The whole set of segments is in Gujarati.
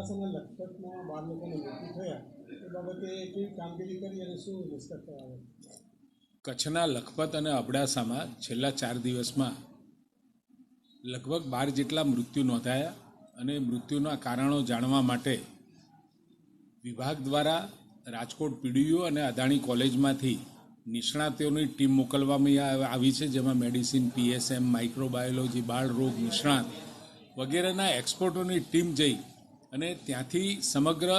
ખાસ અને લખપતમાં 12 લોકોને મૃત્યુ થયા એ બાબતે કેવી કામગીરી કરી અને શું નિષ્કર્ષ આવે? કચ્છના લખપત અને અબડાસામાં છેલ્લા 4 દિવસમાં લગભગ 12 જેટલા મૃત્યુ નોંધાયા અને મૃત્યુના કારણો જાણવા માટે વિભાગ દ્વારા રાજકોટ પીડીયુ અને અદાણી કોલેજમાંથી નિષ્ણાતોની ટીમ મોકલવામાં આવી છે, જેમાં મેડિસિન, PSM, માઇક્રોબાયોલોજી, બાળ રોગ નિષ્ણાત વગેરેના એક્સપર્ટોની ટીમ જઈ અને ત્યાંથી સમગ્ર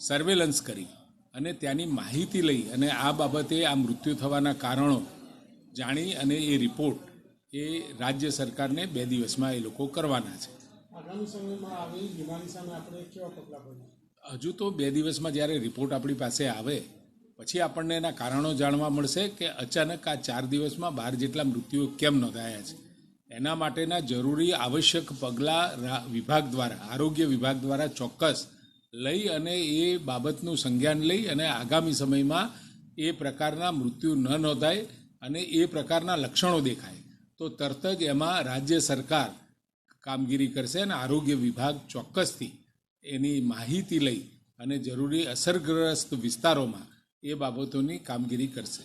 સર્વેલન્સ કરી અને ત્યાંની માહિતી લઈ અને આ બાબતે આ મૃત્યુ થવાના કારણો જાણી અને એ રિપોર્ટ એ રાજ્ય સરકારને 2 દિવસમાં એ લોકો કરવાના છે. આગામી સમયમાં આવી બીમારી સામે આપણે કેવા પગલાં ભરીએ? હજુ તો 2 દિવસમાં જ્યારે રિપોર્ટ આપણી પાસે આવે પછી આપણને એના કારણો જાણવા મળશે કે અચાનક આ 4 દિવસમાં 12 જેટલા મૃત્યુઓ કેમ નોંધાયા છે. એના માટેના જરૂરી આવશ્યક પગલાં વિભાગ દ્વારા, આરોગ્ય વિભાગ દ્વારા ચોક્કસ લઈ અને એ બાબતનું સંજ્ઞાન લઈ અને આગામી સમયમાં એ પ્રકારના મૃત્યુ ન નોંધાય અને એ પ્રકારના લક્ષણો દેખાય તો તરત જ એમાં રાજ્ય સરકાર કામગીરી કરશે અને આરોગ્ય વિભાગ ચોક્કસથી એની માહિતી લઈ અને જરૂરી અસરગ્રસ્ત વિસ્તારોમાં એ બાબતોની કામગીરી કરશે.